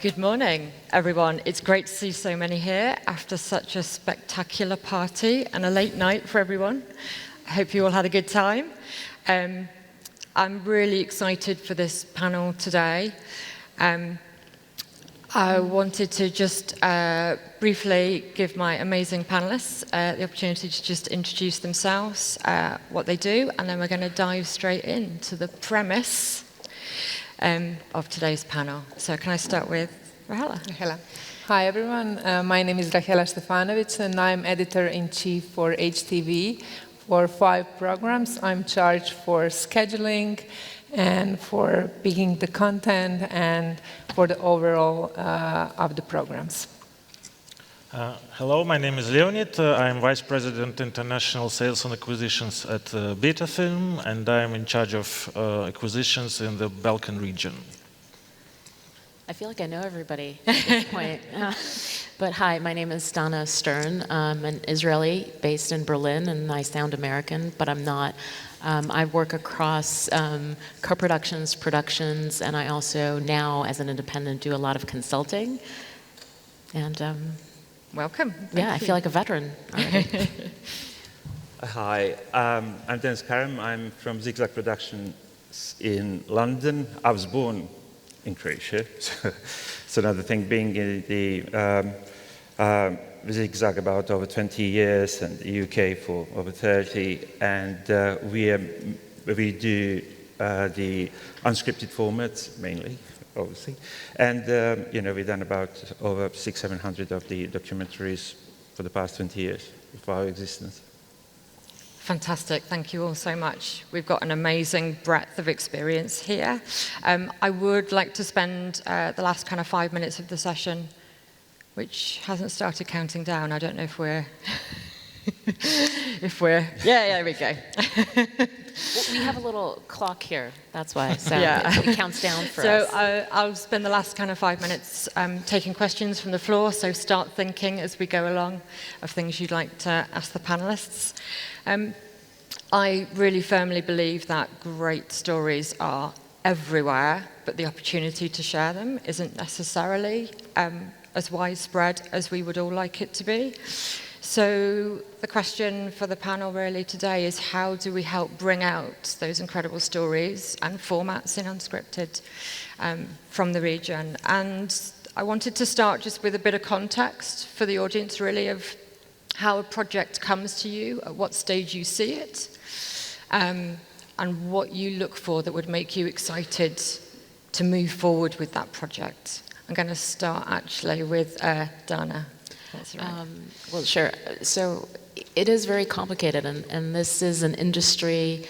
Good morning, everyone. It's great to see so many here after such a spectacular party and a late night for everyone. I hope you all had a good time. I'm really excited for this panel today. I wanted to just briefly give my amazing panelists the opportunity to just introduce themselves, what they do, and then we're going to dive straight into the premise of today's panel. So can I start with Rahela? Rahela. Hi, everyone. My name is Rahela Stefanovic, and I'm editor-in-chief for HTV. For 5 programs, I'm charged for scheduling and for picking the content and for the overall of the programs. Hello, my name is Leonid. I'm Vice President International Sales and Acquisitions at Beta Film, and I'm in charge of acquisitions in the Balkan region. I feel like I know everybody at this point. But hi, my name is Dana Stern. I'm an Israeli based in Berlin, and I sound American, but I'm not. I work across co-productions, productions, and I also now, as an independent, do a lot of consulting. And welcome. Yeah, I feel like a veteran already. Hi, I'm Dennis Karam. I'm from Zigzag Productions in London. I was born in Croatia. So another thing, being in the Zigzag about over 20 years and the UK for over 30, and we do the unscripted formats mainly, obviously, and we've done about over 600-700 of the documentaries for the past 20 years of our existence. Fantastic. Thank you all so much. We've got an amazing breadth of experience here. I would like to spend the last kind of 5 minutes of the session, which hasn't started counting down. I don't know if we're... Yeah, there we go. We have a little clock here, that's why. So yeah. It counts down for us. So I'll spend the last kind of 5 minutes taking questions from the floor, so start thinking as we go along of things you'd like to ask the panelists. I really firmly believe that great stories are everywhere, but the opportunity to share them isn't necessarily as widespread as we would all like it to be. So the question for the panel really today is, how do we help bring out those incredible stories and formats in unscripted from the region? And I wanted to start just with a bit of context for the audience, really, of how a project comes to you, at what stage you see it, and what you look for that would make you excited to move forward with that project. I'm going to start actually with Dana. That's right. Well, sure. So it is very complicated, and this is an industry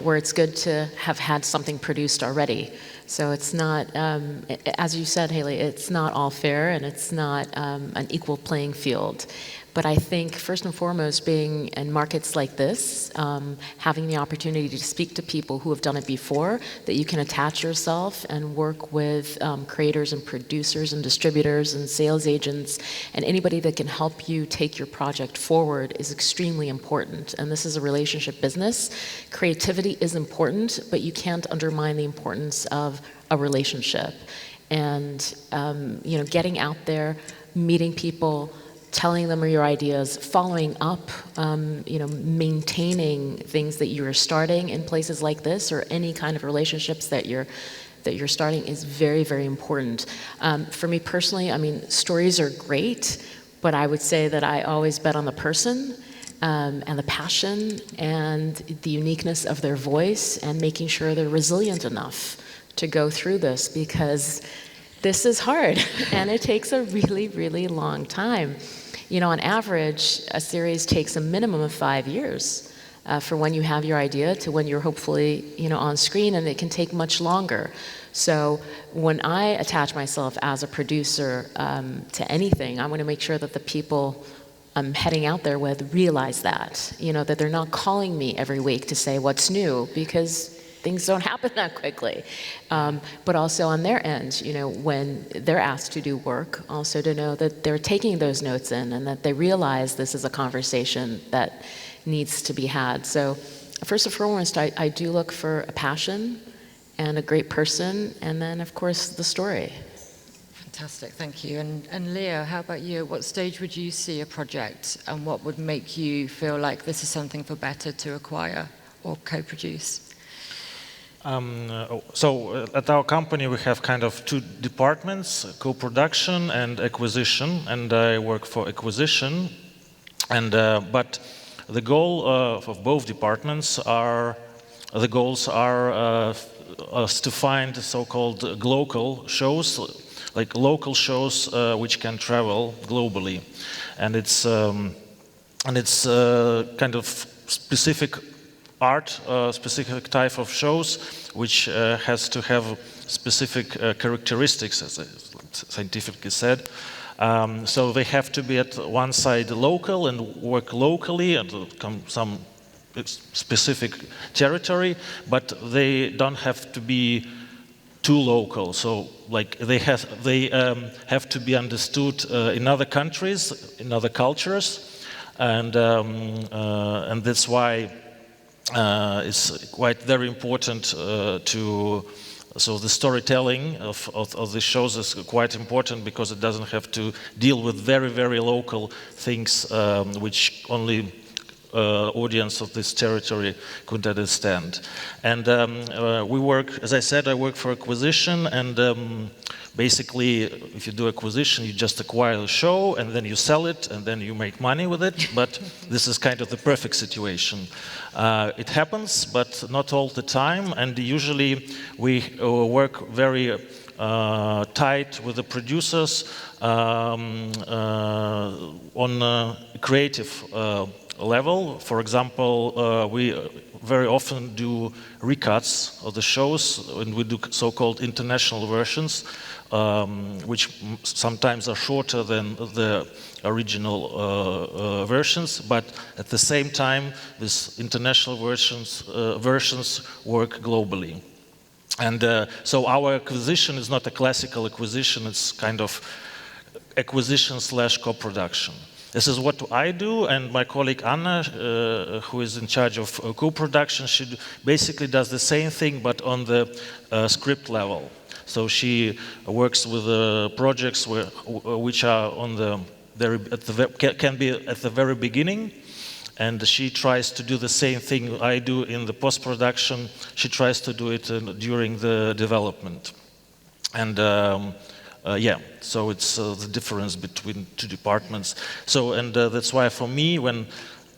where it's good to have had something produced already. So it's not, as you said, Haley, it's not all fair, and it's not an equal playing field. But I think, first and foremost, being in markets like this, having the opportunity to speak to people who have done it before, that you can attach yourself and work with creators and producers and distributors and sales agents and anybody that can help you take your project forward is extremely important. And this is a relationship business. Creativity is important, but you can't undermine the importance of a relationship. And getting out there, meeting people, telling them your ideas, following up, maintaining things that you're starting in places like this, or any kind of relationships that you're starting is very, very important. For me personally, I mean, stories are great, but I would say that I always bet on the person and the passion and the uniqueness of their voice and making sure they're resilient enough to go through this, because this is hard and it takes a really, really long time. On average, a series takes a minimum of 5 years for when you have your idea to when you're hopefully, on screen, and it can take much longer. So when I attach myself as a producer to anything, I want to make sure that the people I'm heading out there with realize that, that they're not calling me every week to say what's new, because things don't happen that quickly. But also on their end, when they're asked to do work, also to know that they're taking those notes in and that they realize this is a conversation that needs to be had. So first and foremost, I do look for a passion and a great person, and then, of course, the story. Fantastic, thank you. And Leo, how about you? At what stage would you see a project, and what would make you feel like this is something for Better to acquire or co-produce? At our company we have kind of two departments, co-production and acquisition, and I work for acquisition. And but the goal of both departments are to find so-called local shows, like local shows which can travel globally, and it's kind of specific art, specific type of shows which has to have specific characteristics, as scientifically said. So they have to be at one side local and work locally and some specific territory, but they don't have to be too local. So, like they have to be understood in other countries, in other cultures, and that's why it's quite very important So the storytelling of the shows is quite important, because it doesn't have to deal with very, very local things which only audience of this territory could understand. And we work, as I said, I work for acquisition, and basically if you do acquisition, you just acquire a show and then you sell it and then you make money with it, but this is kind of the perfect situation. It happens, but not all the time, and usually we work very tight with the producers on a creative level. For example, we very often do recuts of the shows, and we do so-called international versions, which sometimes are shorter than the original versions, but at the same time, these international versions work globally. And so our acquisition is not a classical acquisition, it's kind of acquisition / co-production. This is what I do, and my colleague Anna, who is in charge of co-production, she basically does the same thing, but on the script level. So she works with projects which are on the can be at the very beginning, and she tries to do the same thing I do in the post-production. She tries to do it during the development, and. Yeah, so it's the difference between two departments. So, and that's why for me, when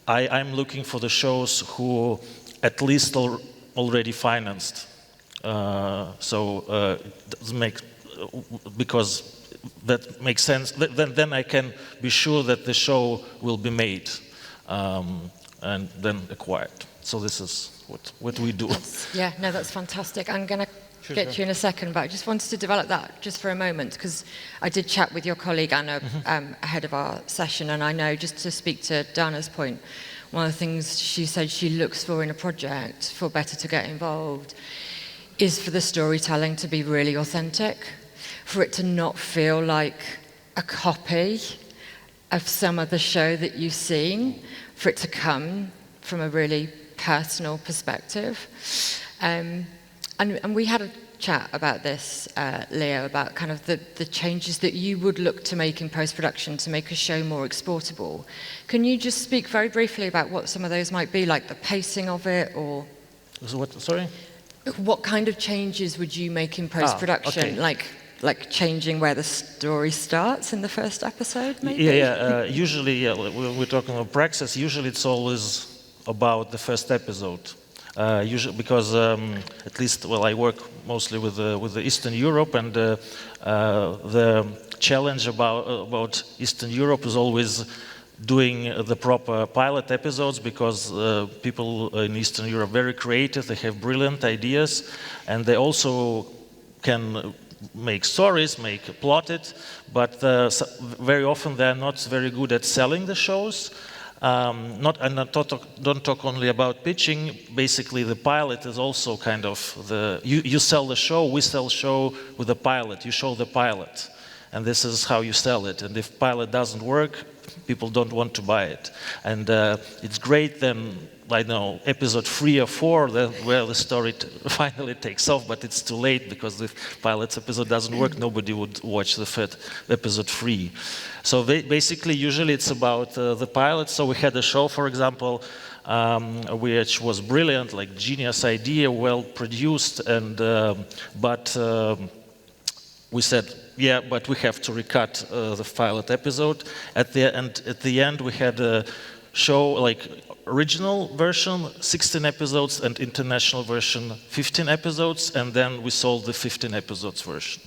I'm looking for the shows who at least already financed. Because that makes sense. Then I can be sure that the show will be made and then acquired. So this is what we do. Yeah, no, that's fantastic. I'm going to get to you in a second, but I just wanted to develop that just for a moment, because I did chat with your colleague Anna ahead of our session, and I know, just to speak to Dana's point, one of the things she said she looks for in a project for Better to get involved is for the storytelling to be really authentic, for it to not feel like a copy of some other show that you've seen, for it to come from a really personal perspective. And we had a chat about this, Leo, about kind of the changes that you would look to make in post-production to make a show more exportable. Can you just speak very briefly about what some of those might be, like the pacing of it, or... What, sorry? What kind of changes would you make in post-production? Okay. Like changing where the story starts in the first episode, maybe? Usually, we're talking about praxis. Usually it's always about the first episode. Usually, because at least, I work mostly with the Eastern Europe, and the challenge about Eastern Europe is always doing the proper pilot episodes, because people in Eastern Europe are very creative. They have brilliant ideas, and they also can make stories, plot it, but very often they're not very good at selling the shows. Don't talk only about pitching. Basically, the pilot is also kind of you sell the show. We sell show with the pilot. You show the pilot, and this is how you sell it. And if pilot doesn't work, people don't want to buy it. And it's great then, I know, episode 3 or 4, where the story finally takes off, but it's too late, because if pilot's episode doesn't work, nobody would watch the episode 3. So basically, usually it's about the pilot. So we had a show, for example, which was brilliant, like genius idea, well produced, and but we said, yeah, but we have to recut the pilot episode. At the end, we had a show like original version, 16 episodes, and international version, 15 episodes, and then we sold the 15 episodes version.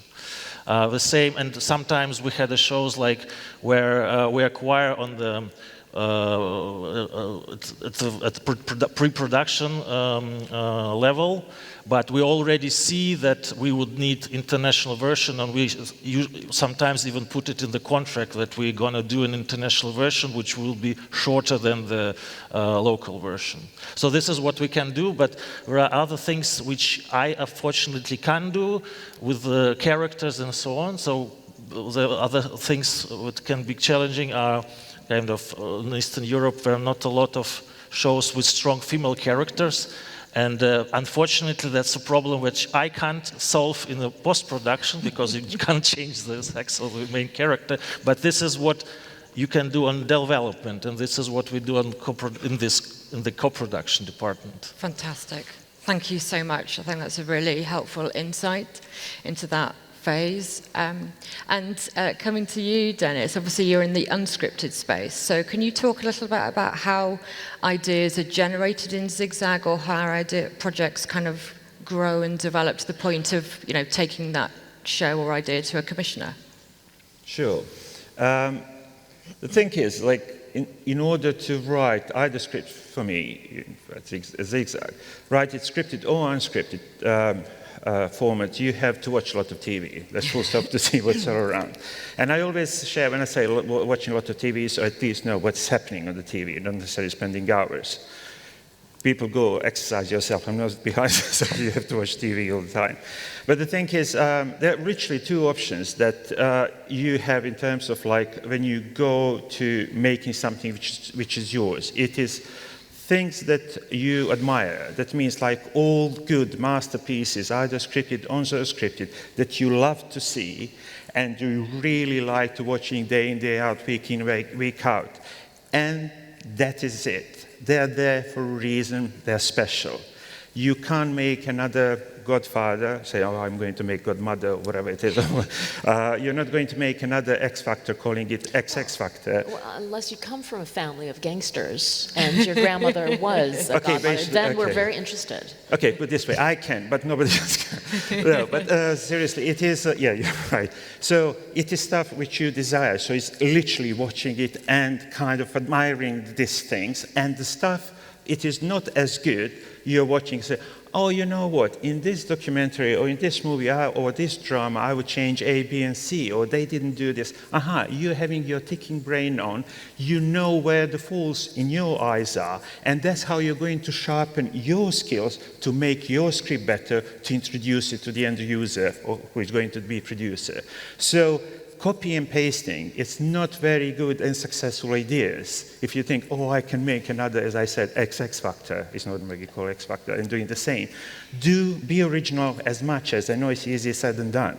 The same, and sometimes we had shows like where we acquire on the at the pre-production level, but we already see that we would need international version, and we sometimes even put it in the contract that we're going to do an international version which will be shorter than the local version. So this is what we can do, but there are other things which I unfortunately can't do with the characters and so on. So the other things that can be challenging are kind of in Eastern Europe, there are not a lot of shows with strong female characters. And unfortunately, that's a problem which I can't solve in the post-production, because you can't change the sex of the main character. But this is what you can do on development, and this is what we do on in the co-production department. Fantastic. Thank you so much. I think that's a really helpful insight into that phase. Coming to you, Dennis, obviously you're in the unscripted space. So can you talk a little bit about how ideas are generated in Zigzag, or how projects kind of grow and develop to the point of, you know, taking that show or idea to a commissioner? Sure. The thing is, like, in order to write either script for me, Zigzag, write it scripted or unscripted format, you have to watch a lot of TV. That's full stop, to see what's all around. And I always share, when I say watching a lot of TV, so at least know what's happening on the TV, not necessarily spending hours. People go exercise yourself. I'm not behind, so you have to watch TV all the time. But the thing is, there are literally two options that you have in terms of, like, when you go to making something which is yours. It is things that you admire. That means, like, all good masterpieces, either scripted or unscripted, that you love to see and you really like to watching day in, day out, week in, week out. And that is it. They're there for a reason. They're special. You can't make another Godfather, say, oh, I'm going to make Godmother, or whatever it is. You're not going to make another X Factor calling it XX Factor. Well, unless you come from a family of gangsters and your grandmother was a godmother, then we're very interested. Okay, put it this way, I can, but nobody else can. No, but seriously, it is, yeah, you're right. So it is stuff which you desire. So it's literally watching it and kind of admiring these things. And the stuff, it is not as good, you're watching, say, oh, you know what, in this documentary or in this movie or this drama, I would change A, B, and C, or they didn't do this. Aha, you're having your ticking brain on. You know where the faults in your eyes are, and that's how you're going to sharpen your skills to make your script better, to introduce it to the end user, or who is going to be producer. So copy and pasting, it's not very good and successful ideas. If you think, oh, I can make another, as I said, XX Factor, it's not what you call X Factor, and doing the same. Be original as much as, I know it's easier said than done.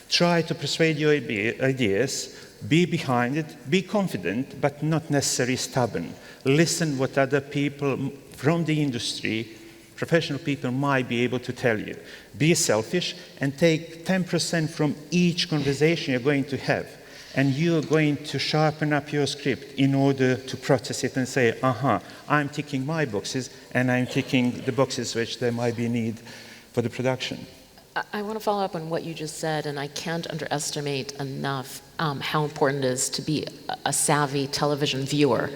Try to persuade your ideas, be behind it, be confident, but not necessarily stubborn. Listen what other people from the industry, professional people, might be able to tell you. Be selfish and take 10% from each conversation you're going to have. And you're going to sharpen up your script in order to process it and say, aha, I'm ticking my boxes and I'm ticking the boxes which there might be need for the production. I want to follow up on what you just said, and I can't underestimate enough how important it is to be a savvy television viewer.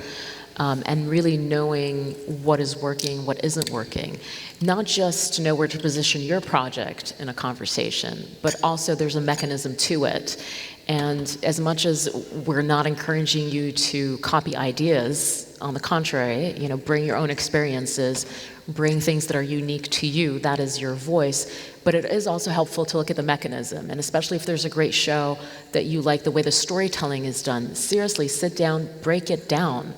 and really knowing what is working, what isn't working. Not just to know where to position your project in a conversation, but also there's a mechanism to it. And as much as we're not encouraging you to copy ideas, on the contrary, bring your own experiences, bring things that are unique to you, that is your voice. But it is also helpful to look at the mechanism, and especially if there's a great show that you like the way the storytelling is done, seriously, sit down, break it down.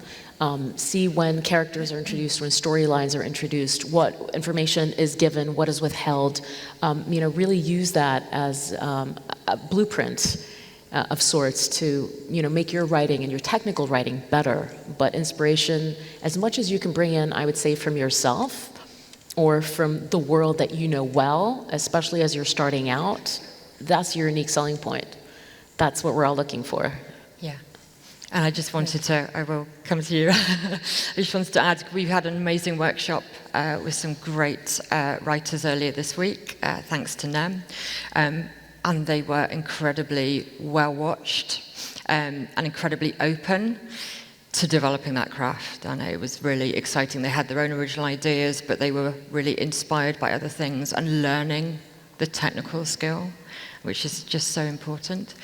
See when characters are introduced, when storylines are introduced, what information is given, what is withheld. Really use that as a blueprint of sorts to make your writing and your technical writing better. But inspiration, as much as you can bring in, I would say, from yourself or from the world that you know well, especially as you're starting out, that's your unique selling point. That's what we're all looking for. Yeah. And I just wanted to, I will come to you. I just wanted to add, we've had an amazing workshop with some great writers earlier this week, thanks to Nem. And they were incredibly well watched and incredibly open to developing that craft. And it was really exciting. They had their own original ideas, but they were really inspired by other things and learning the technical skill, which is just so important.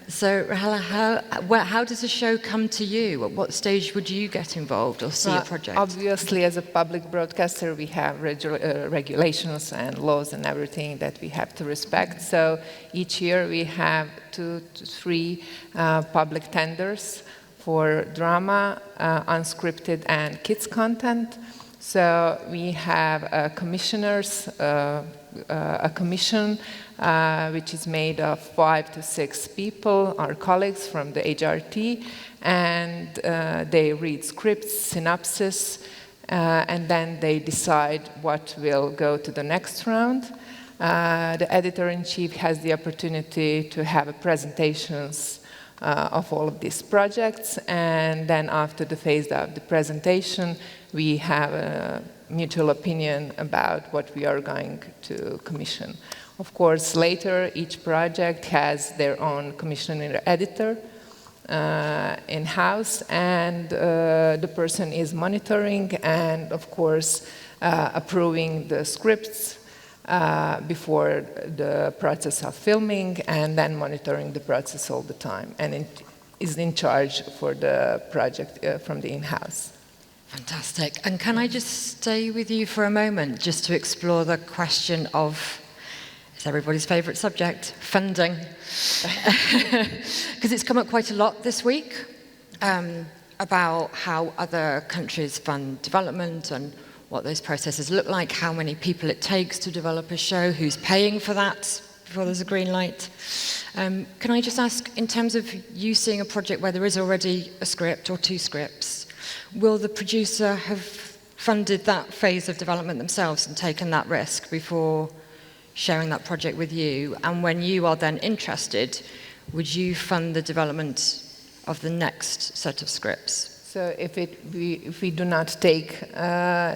So, Rahela, how does a show come to you? At what stage would you get involved or see a project? Obviously, as a public broadcaster, we have regulations and laws and everything that we have to respect. So each year we have 2 to 3 public tenders for drama, unscripted, and kids content. So we have commissioners, a commission which is made of 5 to 6 people, our colleagues from the HRT, and they read scripts, synopsis, and then they decide what will go to the next round. The editor-in-chief has the opportunity to have presentations of all of these projects, and then after the phase of the presentation, we have a mutual opinion about what we are going to commission. Of course, later, each project has their own commissioning editor in-house, and the person is monitoring and, of course, approving the scripts before the process of filming, and then monitoring the process all the time, and is in charge for the project from the in-house. Fantastic. And can I just stay with you for a moment just to explore the question of, it's everybody's favourite subject, funding. Because it's come up quite a lot this week about how other countries fund development and what those processes look like, how many people it takes to develop a show, who's paying for that before there's a green light. Can I just ask, in terms of you seeing a project where there is already a script or 2 scripts, will the producer have funded that phase of development themselves and taken that risk before sharing that project with you? And when you are then interested, would you fund the development of the next set of scripts? So if we do not take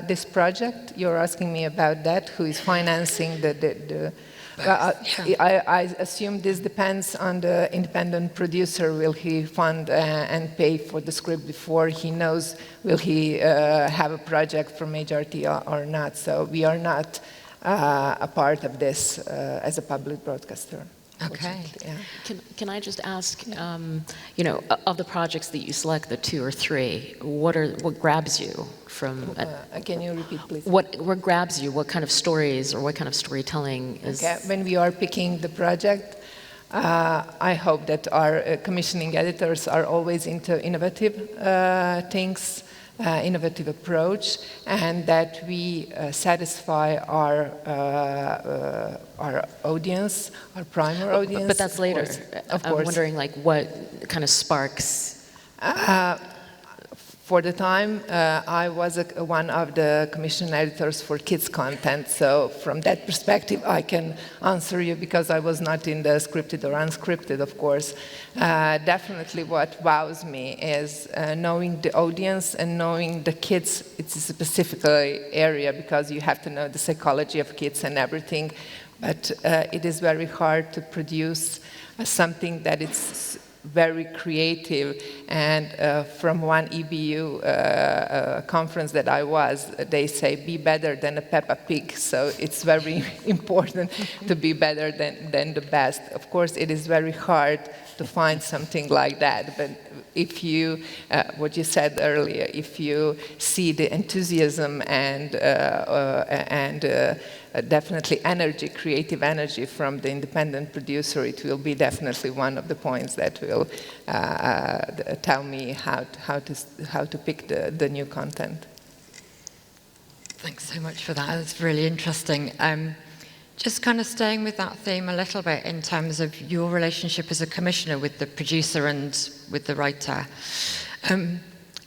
this project, you're asking me about that, who is financing the I assume this depends on the independent producer. Will he fund and pay for the script before he knows will he have a project from HRT or not? So we are not a part of this as a public broadcaster. Okay. Yeah. Can I just ask, of the projects that you select, the 2 or 3, what grabs you from? Can you repeat, please? What grabs you? What kind of stories or what kind of storytelling is? Okay. When we are picking the project, I hope that our commissioning editors are always into innovative things, innovative approach, and that we satisfy our audience, our primary audience. But that's later. Of course. I'm wondering, what kind of sparks? For the time, I was one of the commission editors for kids content, so from that perspective, I can answer you because I was not in the scripted or unscripted, of course. Definitely what wows me is knowing the audience and knowing the kids. It's a specific area because you have to know the psychology of kids and everything, but it is very hard to produce something that is very creative. And from one EBU conference that I was, they say, be better than a Peppa Pig. So it's very important to be better than the best. Of course, it is very hard to find something like that. But if you, what you said earlier, if you see the enthusiasm and definitely energy, creative energy from the independent producer, it will be definitely one of the points that will tell me how to pick the new content. Thanks so much for that. That's really interesting. Just kind of staying with that theme a little bit in terms of your relationship as a commissioner with the producer and with the writer.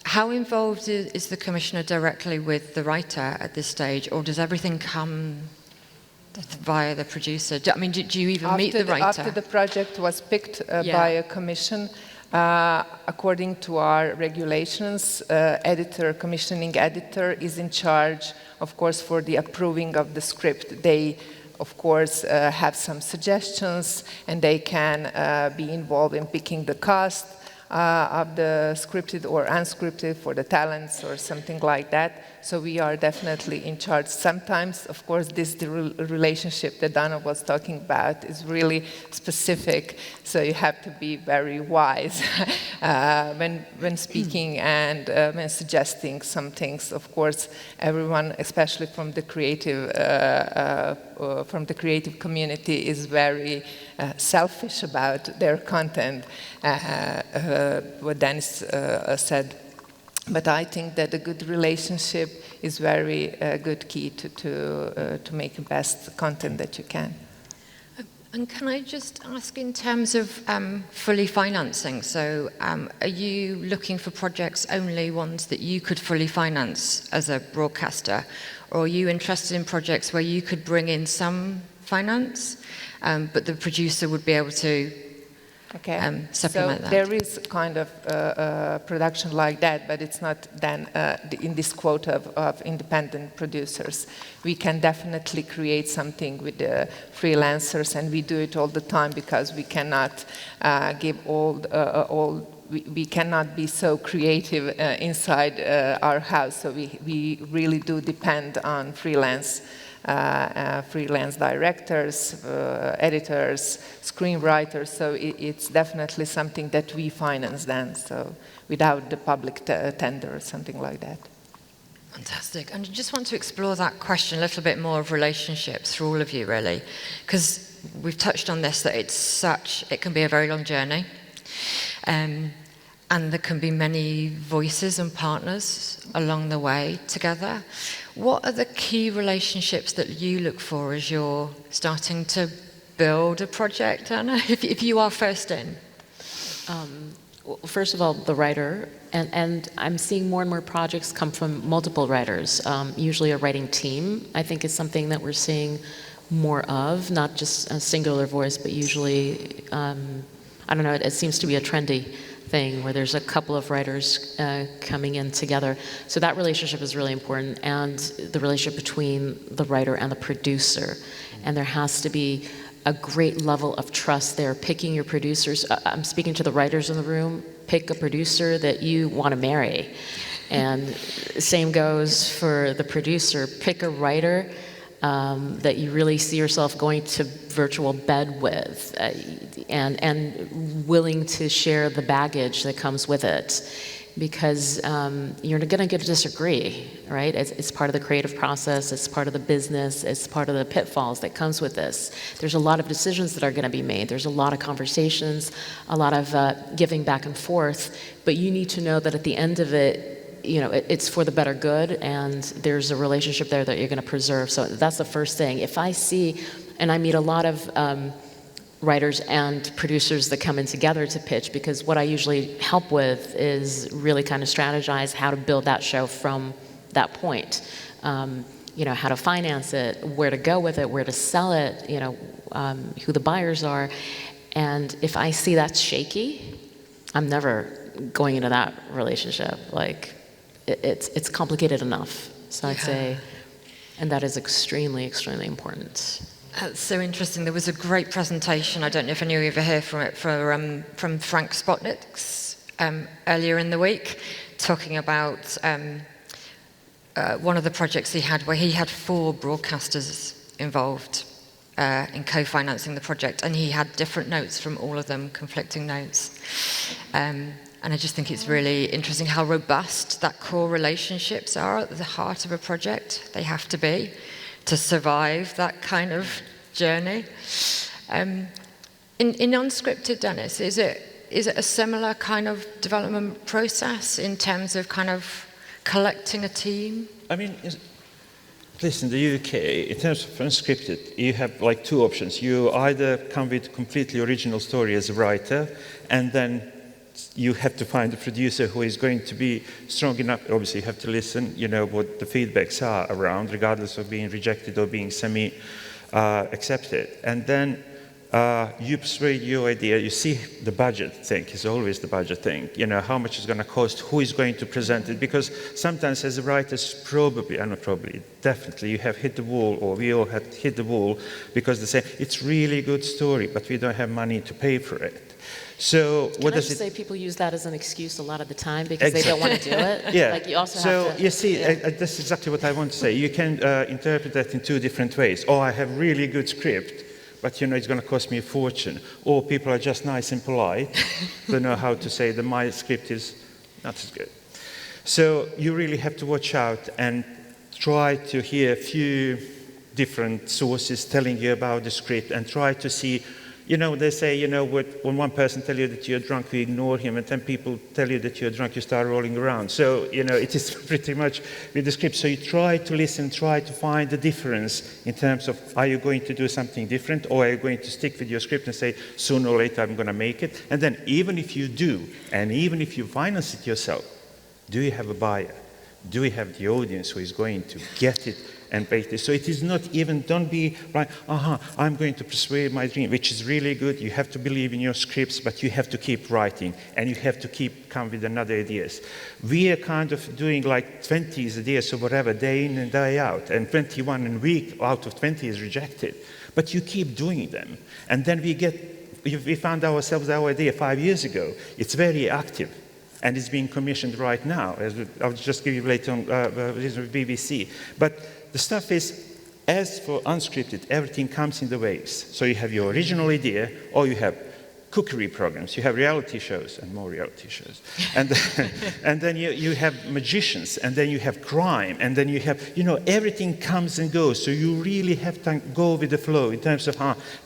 How involved is the commissioner directly with the writer at this stage, or does everything come via the producer? Do you even meet the writer? After the project was picked by a commission, according to our regulations, commissioning editor is in charge, of course, for the approving of the script. They, of course, have some suggestions, and they can be involved in picking the cast of the scripted or unscripted for the talents or something like that. So we are definitely in charge. Sometimes, of course, the relationship that Dana was talking about is really specific, so you have to be very wise when speaking and when suggesting some things. Of course, everyone, especially from the creative community, is very selfish about their content. What Dennis said. But I think that a good relationship is very good key to make the best content that you can. And can I just ask in terms of fully financing, so are you looking for projects only ones that you could fully finance as a broadcaster, or are you interested in projects where you could bring in some finance, but the producer would be able to supplement that? There is kind of production like that, but it's not then in this quota of independent producers. We can definitely create something with the freelancers, and we do it all the time because we cannot give we cannot be so creative inside our house. So we really do depend on freelance directors, editors, screenwriters, so it's definitely something that we finance then, so without the public tender or something like that. Fantastic. And I just want to explore that question a little bit more of relationships for all of you, really, because we've touched on this, that it can be a very long journey, and there can be many voices and partners along the way together. What are the key relationships that you look for as you're starting to build a project, Anna, if you are first in? Well, first of all, the writer, and I'm seeing more and more projects come from multiple writers. Usually a writing team, I think, is something that we're seeing more of, not just a singular voice, but usually, I don't know, it seems to be a trendy thing where there's a couple of writers coming in together. So that relationship is really important, and the relationship between the writer and the producer. And there has to be a great level of trust there. Picking your producers, I'm speaking to the writers in the room, pick a producer that you want to marry. And same goes for the producer. Pick a writer that you really see yourself going to virtual bed with, and willing to share the baggage that comes with it, because you're going to disagree, right? It's part of the creative process, it's part of the business, it's part of the pitfalls that comes with this. There's a lot of decisions that are going to be made, there's a lot of conversations, a lot of giving back and forth, but you need to know that at the end of it, it's for the better good, and there's a relationship there that you're going to preserve. So that's the first thing. If I see, and I meet a lot of writers and producers that come in together to pitch, because what I usually help with is really kind of strategize how to build that show from that point. How to finance it, where to go with it, where to sell it, who the buyers are. And if I see that's shaky, I'm never going into that relationship. It's complicated enough. So I'd say, and that is extremely, extremely important. That's so interesting. There was a great presentation, I don't know if any of you were here from it, from Frank Spotniks earlier in the week, talking about one of the projects he had where he had 4 broadcasters involved in co-financing the project, and he had different notes from all of them, conflicting notes. And I just think it's really interesting how robust that core relationships are at the heart of a project. They have to be to survive that kind of journey. In unscripted, Dennis, is it a similar kind of development process in terms of kind of collecting a team? I mean, listen, the UK, in terms of unscripted, you have like 2 options. You either come with completely original story as a writer, and then you have to find a producer who is going to be strong enough. Obviously, you have to listen, you know, what the feedbacks are around, regardless of being rejected or being semi-accepted. And then you persuade your idea. You see, the budget thing is always the budget thing. You know, how much it's going to cost, who is going to present it. Because sometimes as a writer, definitely, you have hit the wall, or we all have hit the wall, because they say, it's really a good story, but we don't have money to pay for it. So what does it say? People use that as an excuse a lot of the time because they don't want to do it. Yeah. Like you also so have to, you see, that's exactly what I want to say. You can interpret that in 2 different ways. Oh, I have really good script, but you know it's going to cost me a fortune. Or people are just nice and polite, don't know how to say that my script is not as good. So you really have to watch out and try to hear a few different sources telling you about the script, and try to see. You know, they say, you know, when one person tells you that you're drunk, you ignore him, and 10 people tell you that you're drunk, you start rolling around. So, you know, it is pretty much with the script. So you try to listen, try to find the difference in terms of, are you going to do something different, or are you going to stick with your script and say, sooner or later I'm going to make it? And then even if you do, and even if you finance it yourself, do you have a buyer? Do you have the audience who is going to get it and pay this? So it is not even, don't be like, I'm going to persuade my dream, which is really good. You have to believe in your scripts, but you have to keep writing, and you have to come with another ideas. We are kind of doing like 20 ideas or whatever, day in and day out, and 21 a week out of 20 is rejected. But you keep doing them. And then we found ourselves our idea 5 years ago. It's very active. And it's being commissioned right now. I'll just give you later on BBC. But the stuff is, as for unscripted, everything comes in the waves. So you have your original idea, or you have cookery programs, you have reality shows, and more reality shows. And then you have magicians, and then you have crime, and then you have, you know, everything comes and goes. So you really have to go with the flow in terms of,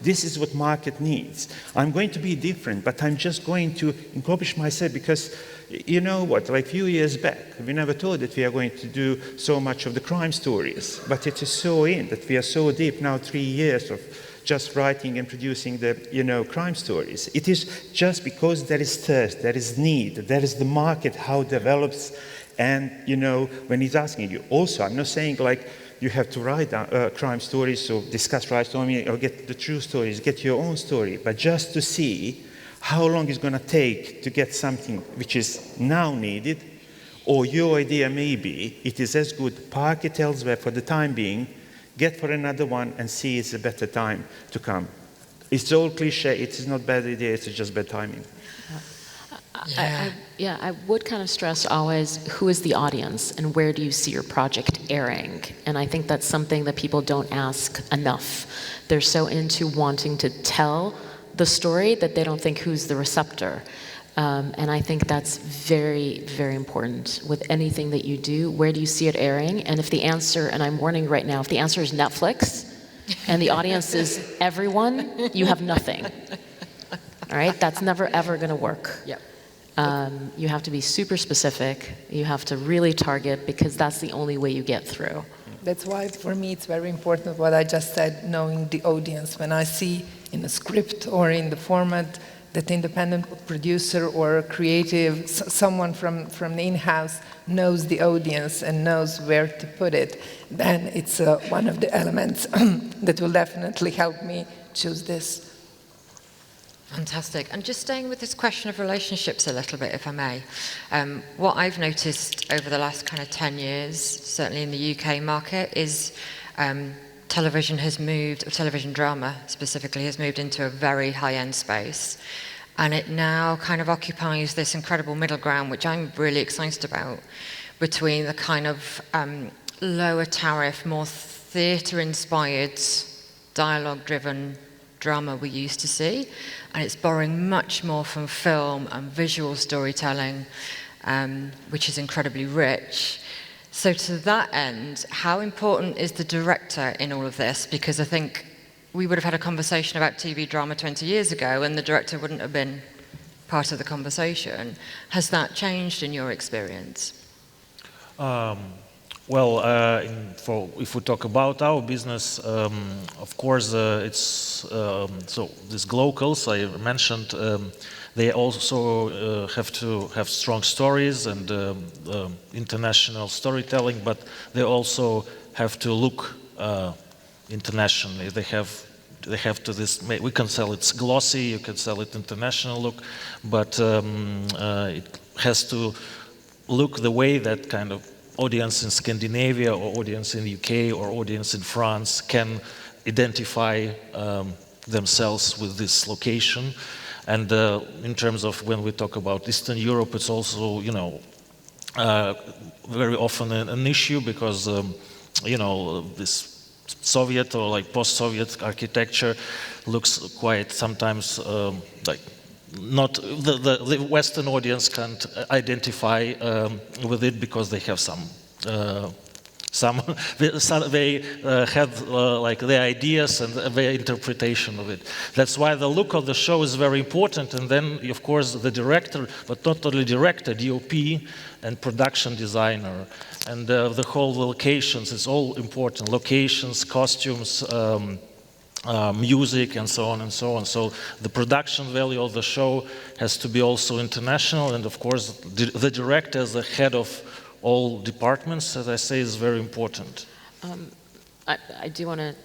this is what market needs. I'm going to be different, but I'm just going to accomplish myself because, you know what, like a few years back, we never thought that we are going to do so much of the crime stories, but it is so in that we are so deep now, 3 years of just writing and producing the, you know, crime stories. It is just because there is thirst, there is need, there is the market, how it develops, and, you know, when he's asking you. Also, I'm not saying like you have to write crime stories or discuss crime stories or get the true stories, get your own story, but just to see how long it's going to take to get something which is now needed, or your idea maybe, it is as good, park it elsewhere for the time being, get for another one and see it's a better time to come. It's all cliche, it is not bad idea, it's just bad timing. I would kind of stress always who is the audience and where do you see your project airing? And I think that's something that people don't ask enough. They're so into wanting to tell the story that they don't think who's the receptor. And I think that's very, very important with anything that you do. Where do you see it airing? And if the answer, and I'm warning right now, if the answer is Netflix and the audience is everyone, you have nothing. All right? That's never, ever going to work. Yep. You have to be super specific. You have to really target because that's the only way you get through. That's why, for me, it's very important what I just said, knowing the audience. When I see in a script or in the format that independent producer or creative, someone from the in-house knows the audience and knows where to put it, then it's one of the elements that will definitely help me choose this. Fantastic. And just staying with this question of relationships a little bit, if I may. What I've noticed over the last kind of 10 years, certainly in the UK market, is television has moved, or television drama specifically, has moved into a very high-end space. And it now kind of occupies this incredible middle ground, which I'm really excited about, between the kind of lower tariff, more theatre-inspired, dialogue-driven drama we used to see. And it's borrowing much more from film and visual storytelling, which is incredibly rich. So to that end, how important is the director in all of this? Because I think we would have had a conversation about TV drama 20 years ago and the director wouldn't have been part of the conversation. Has that changed in your experience? Well, if we talk about our business, of course, it's so these locals I mentioned. They also have to have strong stories and international storytelling, but they also have to look internationally. They have to this. We can sell it glossy, you can sell it international look, but it has to look the way that kind of audience in Scandinavia or audience in the UK or audience in France can identify themselves with this location. And in terms of when we talk about Eastern Europe, it's also, very often an issue because, this Soviet or like post-Soviet architecture looks quite sometimes like not the Western audience can't identify with it because they have they had like their ideas and their interpretation of it. That's why the look of the show is very important. And then, of course, the director, but not only director, DOP and production designer, and the whole locations. It's all important. Locations, costumes, music, and so on and so on. So the production value of the show has to be also international. And of course, the director as the head of all departments, as I say, is very important. I do want to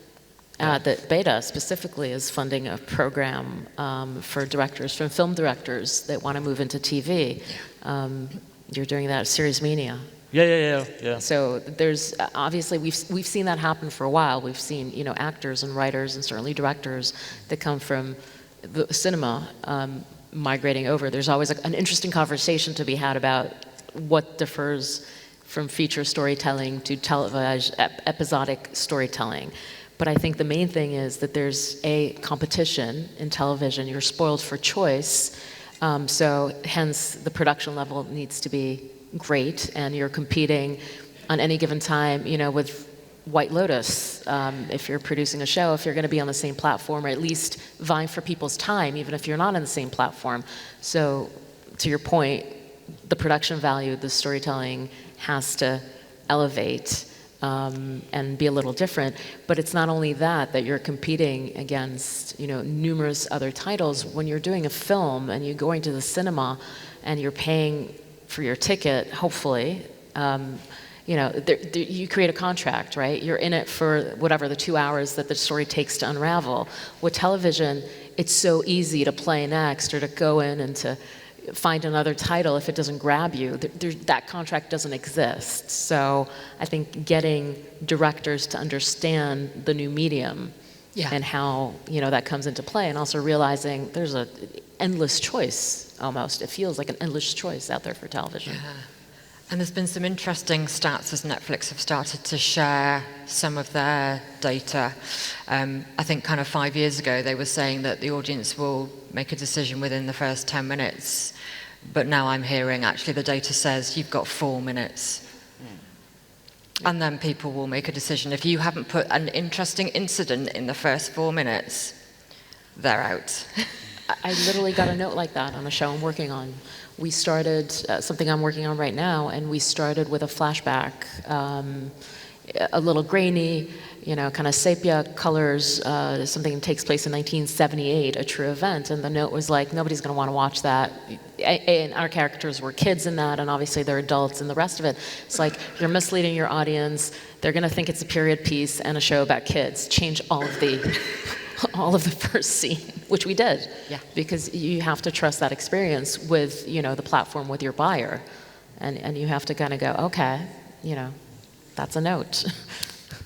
add that Beta specifically is funding a program for directors, from film directors that want to move into TV. You're doing that at Series Media. Yeah. So there's obviously we've seen that happen for a while. We've seen actors and writers and certainly directors that come from the cinema migrating over. There's always an interesting conversation to be had about what differs from feature storytelling to televised episodic storytelling. But I think the main thing is that there's a competition in television. You're spoiled for choice, so hence the production level needs to be great, and you're competing on any given time, with White Lotus. If you're producing a show, if you're going to be on the same platform, or at least vying for people's time, even if you're not on the same platform. So, to your point, the production value, the storytelling has to elevate and be a little different. But it's not only that you're competing against numerous other titles. When you're doing a film and you're going to the cinema and you're paying for your ticket, hopefully, you create a contract, right? You're in it for whatever the 2 hours that the story takes to unravel. With television, it's so easy to play next or to go in and to find another title if it doesn't grab you. That contract doesn't exist. So I think getting directors to understand the new medium and how that comes into play, and also realizing there's an endless choice almost. It feels like an endless choice out there for television. Yeah. And there's been some interesting stats as Netflix have started to share some of their data. I think kind of 5 years ago they were saying that the audience will make a decision within the first 10 minutes. But now I'm hearing actually the data says you've got 4 minutes. And then people will make a decision. If you haven't put an interesting incident in the first 4 minutes, they're out. I literally got a note like that on a show I'm working on. We started something I'm working on right now, and we started with a flashback, a little grainy, kind of sepia colors, something that takes place in 1978, a true event. And the note was like, nobody's going to want to watch that. And our characters were kids in that, and obviously they're adults and the rest of it. It's like, you're misleading your audience. They're going to think it's a period piece and a show about kids. Change all of the first scene, which we did. Yeah. Because you have to trust that experience with, the platform, with your buyer. And you have to kind of go, okay, that's a note.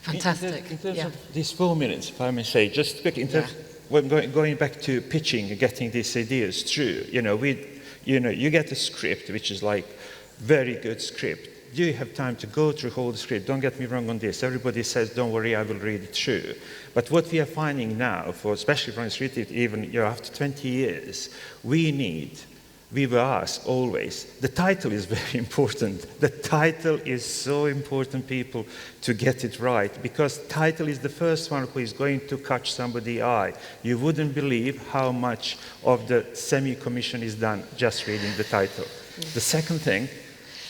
Fantastic. In terms Yeah. of these 4 minutes, if I may say, just quickly, in terms when going back to pitching and getting these ideas through, you get a script, which is like very good script. Do you have time to go through whole the script? Don't get me wrong on this. Everybody says, don't worry, I will read it through. But what we are finding now, especially from street, even after 20 years, we were asked always, the title is very important. The title is so important, people, to get it right, because title is the first one who is going to catch somebody's eye. You wouldn't believe how much of the semi-commission is done just reading the title. The second thing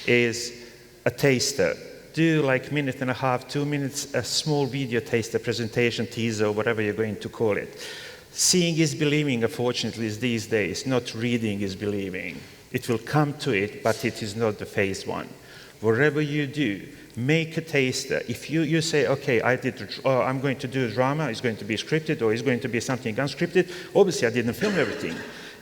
is a taster. Do like minute and a half, 2 minutes, a small video taster, presentation, teaser, whatever you're going to call it. Seeing is believing, unfortunately, is these days. Not reading is believing. It will come to it, but it is not the phase one. Whatever you do, make a taster. If you say, okay, I'm going to do a drama, it's going to be scripted, or it's going to be something unscripted, obviously I didn't film everything.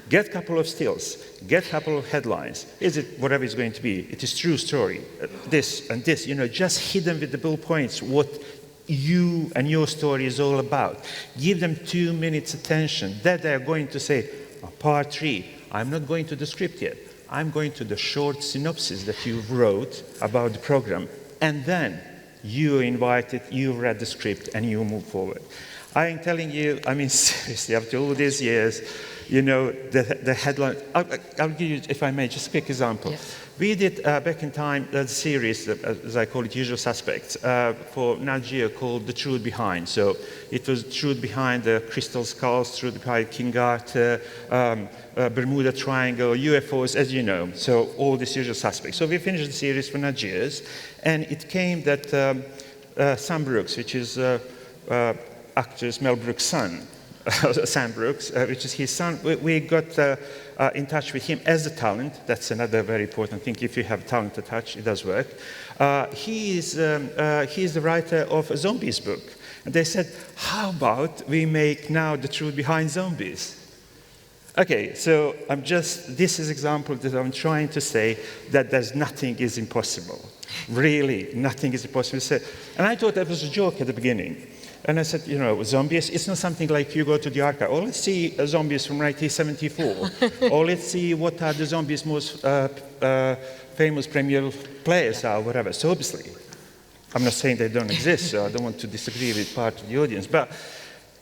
Get a couple of stills, get a couple of headlines. Is it whatever it's going to be? It is true story, this and this, just hidden with the bullet points, what you and your story is all about. Give them 2 minutes attention. That they're going to say, part 3, I'm not going to the script yet. I'm going to the short synopsis that you wrote about the program. And then you invited, you read the script, and you move forward. I'm telling you, seriously, after all these years, the headline, I'll give you, if I may, just a quick example. Yes. We did, back in time, the series, as I call it, Usual Suspects, for Nat Geo called The Truth Behind. So it was truth behind the crystal skulls, truth behind King Arthur, Bermuda Triangle, UFOs, as you know. So all these Usual Suspects. So we finished the series for Nat Geo's, and it came that Sam Brooks, which is actress Mel Brooks' son, Sam Brooks, which is his son, we got in touch with him as a talent. That's another very important thing. If you have talent to touch, it does work. He is the writer of a Zombies book. And they said, how about we make now the truth behind zombies? Okay, so this is example that I'm trying to say that there's nothing is impossible. Really, nothing is impossible. And I thought that was a joke at the beginning. And I said, zombies, it's not something like you go to the archive. Oh, let's see zombies from 1974. Or let's see what are the zombies' most famous premier players are, whatever. So obviously, I'm not saying they don't exist, so I don't want to disagree with part of the audience. But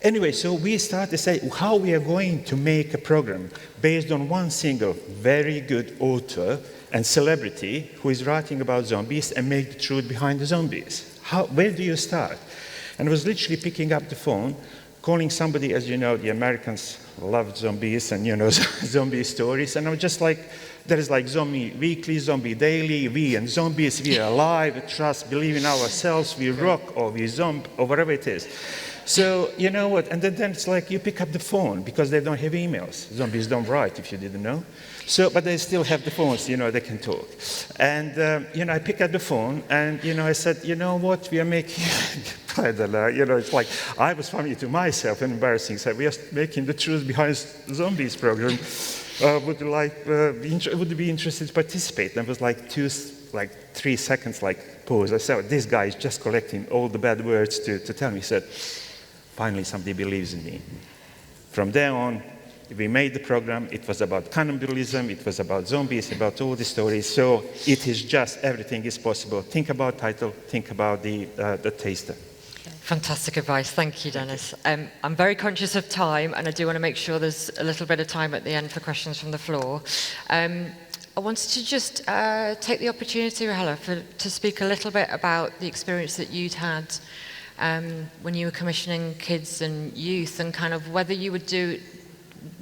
anyway, so we started to say how we are going to make a program based on one single very good author and celebrity who is writing about zombies and make the truth behind the zombies. Where do you start? And I was literally picking up the phone, calling somebody, as you know, the Americans love zombies and, zombie stories. And I was just like, there is like Zombie Weekly, Zombie Daily, we and zombies, we are alive, we trust, believe in ourselves, we rock, or we zomb, or whatever it is. So, you know what, and then it's like you pick up the phone because they don't have emails. Zombies don't write, if you didn't know. So, but they still have the phones, they can talk. And, I pick up the phone and, I said, you know what, we are making, I don't know, it's like, I was funny to myself and embarrassing. So we are making the Truth Behind Zombies program. Would you be interested to participate? And it was like 3 seconds, pause. I said, this guy is just collecting all the bad words to tell me. He said, finally somebody believes in me. From there on, we made the program. It was about cannibalism. It was about zombies, about all the stories. So it is just everything is possible. Think about title. Think about the taster. Fantastic advice. Thank you, Dennis. I'm very conscious of time, and I do want to make sure there's a little bit of time at the end for questions from the floor. I wanted to just take the opportunity, Rahela, to speak a little bit about the experience that you'd had when you were commissioning kids and youth, and kind of whether you would do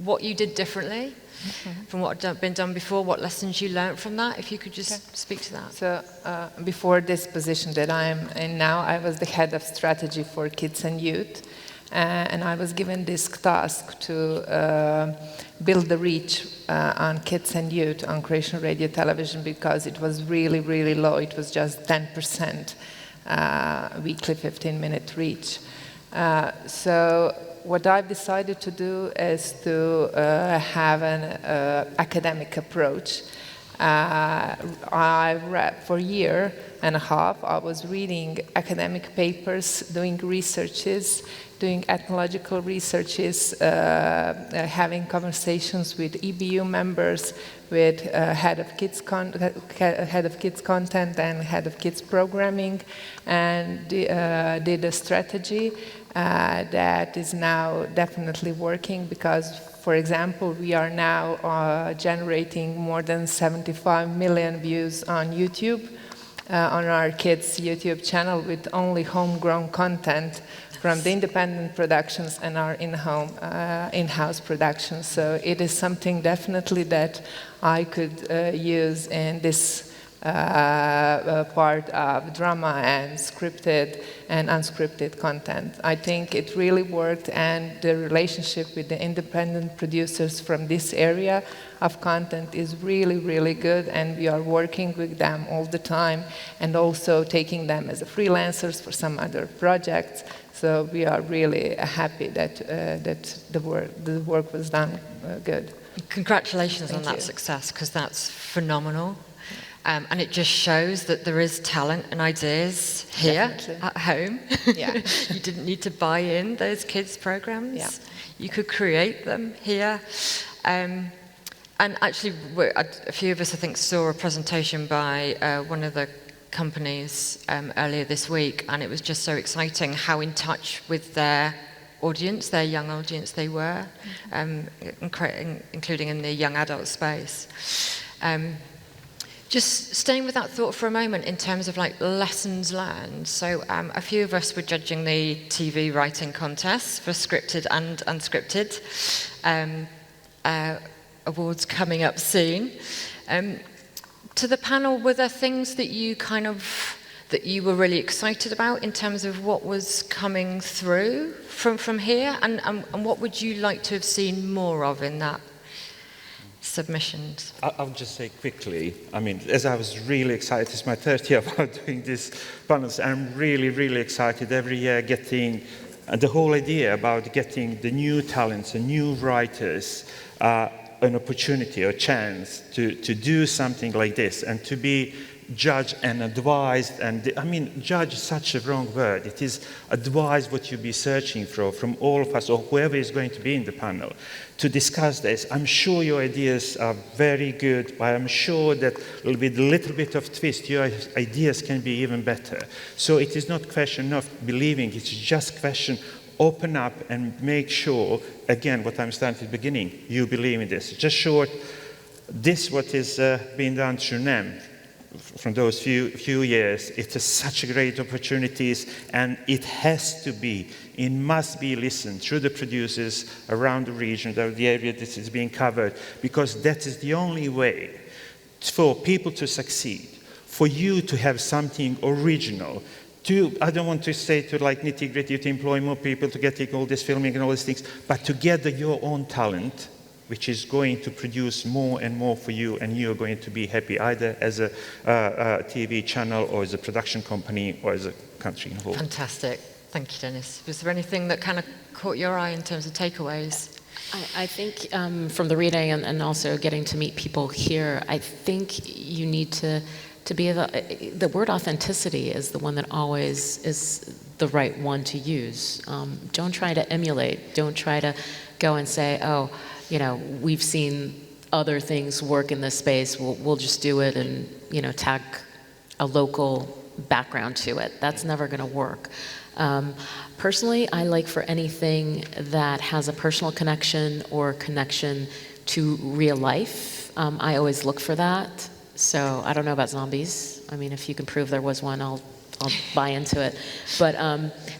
what you did differently from what had been done before, what lessons you learned from that, if you could just speak to that. So before this position that I'm in now, I was the head of strategy for kids and youth, and I was given this task to build the reach on kids and youth on Croatian radio television, because it was really, really low. It was just 10% weekly 15-minute reach. So what I've decided to do is to have an academic approach For a year and a half, I was reading academic papers, doing researches, doing ethnological researches, having conversations with EBU members, with head of kids content and head of kids programming, and did a strategy that is now definitely working because, for example, we are now generating more than 75 million views on YouTube, on our kids' YouTube channel with only homegrown content from the independent productions and our in-house productions. So it is something definitely that I could use in this part of drama and scripted and unscripted content. I think it really worked, and the relationship with the independent producers from this area of content is really, really good, and we are working with them all the time and also taking them as freelancers for some other projects. So we are really happy that the work was done good. Congratulations on that you. success, because that's phenomenal. And it just shows that there is talent and ideas here Definitely. at home. Yeah. You didn't need to buy in those kids' programs. Yeah. You could create them here. And actually, a few of us, I think, saw a presentation by one of the companies earlier this week, and it was just so exciting how in touch with their audience, their young audience they were, including in the young adult space. Just staying with that thought for a moment in terms of like lessons learned. So a few of us were judging the TV writing contests for scripted and unscripted. Awards coming up soon. To the panel, were there things that you that you were really excited about in terms of what was coming through from here? And what would you like to have seen more of in that submissions? I'll just say quickly, I mean, as I was really excited, it's my third year about doing these panels, I'm really, really excited every year getting the whole idea about getting the new talents and new writers an opportunity or chance to do something like this and to be judged and advised. And I mean, judge is such a wrong word. It is advise what you'll be searching for from all of us or whoever is going to be in the panel to discuss this. I'm sure your ideas are very good, but I'm sure that with a little bit of twist, your ideas can be even better. So it is not question of believing, it's just question open up and make sure, again, what I'm starting at the beginning, you believe in this. Just short, this what is being done through NEM from those few years, it's such great opportunities, and it has to be, it must be listened through the producers around the region, the area that is being covered, because that is the only way for people to succeed, for you to have something original. I don't want to say to like nitty-gritty to employ more people to get all this filming and all these things, but to gather your own talent, which is going to produce more and more for you, and you're going to be happy either as a TV channel or as a production company or as a country involved. Fantastic. Thank you, Dennis. Was there anything that kind of caught your eye in terms of takeaways? I think from the reading and also getting to meet people here, I think you need to be the word authenticity is the one that always is the right one to use. Don't try to emulate. Don't try to go and say, oh, you know, we've seen other things work in this space. We'll just do it and, you know, tag a local background to it. That's never going to work. Personally, I like for anything that has a personal connection or connection to real life. I always look for that. So I don't know about zombies. I mean, if you can prove there was one, I'll buy into it. But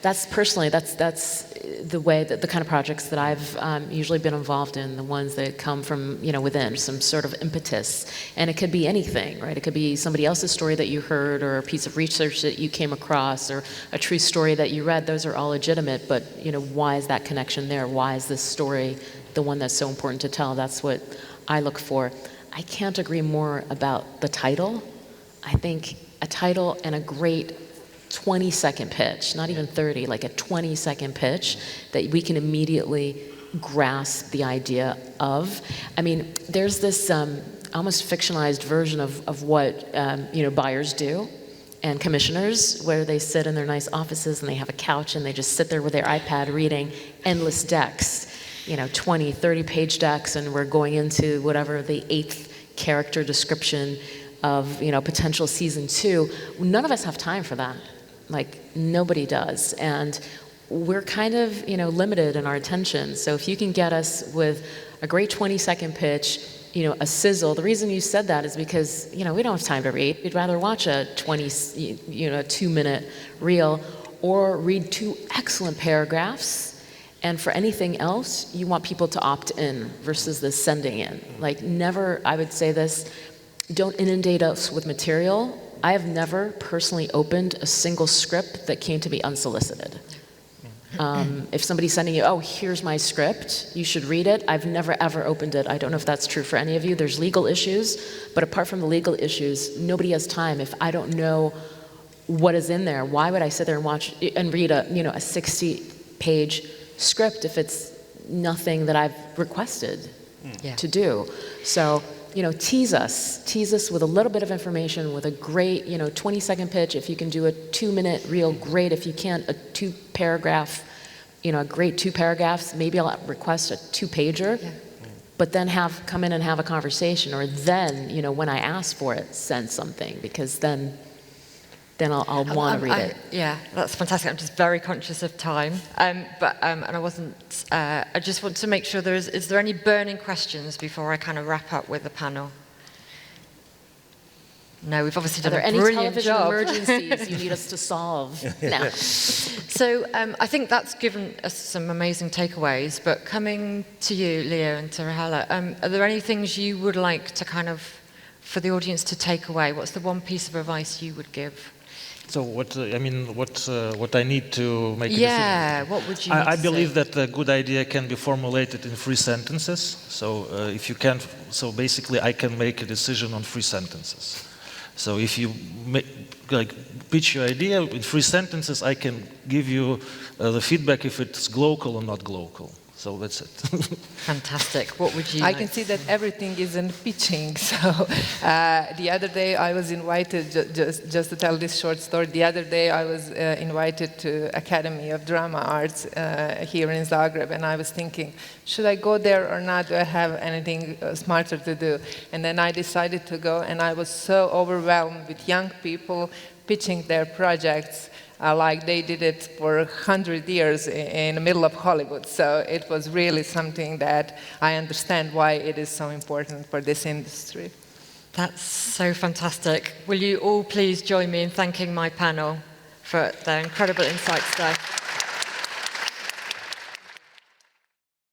that's personally, that's the way that the kind of projects that I've usually been involved in, the ones that come from, you know, within some sort of impetus. And it could be anything, right? It could be somebody else's story that you heard, or a piece of research that you came across, or a true story that you read. Those are all legitimate, but, you know, why is that connection there? Why is this story the one that's so important to tell? That's what I look for. I can't agree more about the title. I think a title and a great 20-second pitch, not even 30, like a 20-second pitch that we can immediately grasp the idea of. I mean, there's this almost fictionalized version of what buyers do and commissioners, where they sit in their nice offices and they have a couch and they just sit there with their iPad reading endless decks, 20, 30-page decks, and we're going into whatever the 8th character description of potential season 2. None of us have time for that. Like, nobody does. And we're kind of limited in our attention. So if you can get us with a great 20-second pitch, a sizzle. The reason you said that is because we don't have time to read. We'd rather watch a 2-minute reel or read 2 excellent paragraphs. And for anything else, you want people to opt in versus the sending in. Like, never, I would say this, don't inundate us with material. I have never personally opened a single script that came to me unsolicited. If somebody's sending you, oh, here's my script, you should read it, I've never ever opened it. I don't know if that's true for any of you. There's legal issues, but apart from the legal issues, nobody has time. If I don't know what is in there, why would I sit there and watch and read a 60-page script if it's nothing that I've requested to do? So, tease us with a little bit of information, with a great, 20-second pitch. If you can do a 2-minute reel, great. If you can't, a 2-paragraph, a great 2 paragraphs, maybe I'll request a 2-pager, but then come in and have a conversation, or then, when I ask for it, send something, because then I'll want to read it. Yeah, that's fantastic. I'm just very conscious of time, and I wasn't. I just want to make sure is there any burning questions before I kind of wrap up with the panel? No, we've obviously done a brilliant job. Are there any television emergencies you need us to solve? No. So I think that's given us some amazing takeaways. But coming to you, Leo, and to Rahela, are there any things you would like to kind of, for the audience to take away? What's the one piece of advice you would give? So what I need to make a decision? Yeah, what would you? I believe that a good idea can be formulated in 3 sentences. So if you can, so basically I can make a decision on 3 sentences. So if you pitch your idea in 3 sentences, I can give you the feedback if it's glocal or not glocal. So that's it. Fantastic. What would you I can see that everything is in pitching. So the other day I was invited, just to tell this short story, the other day I was invited to Academy of Drama Arts here in Zagreb, and I was thinking, should I go there or not? Do I have anything smarter to do? And then I decided to go, and I was so overwhelmed with young people pitching their projects. Like they did it for 100 years in the middle of Hollywood. So it was really something that I understand why it is so important for this industry. That's so fantastic. Will you all please join me in thanking my panel for their incredible insights today?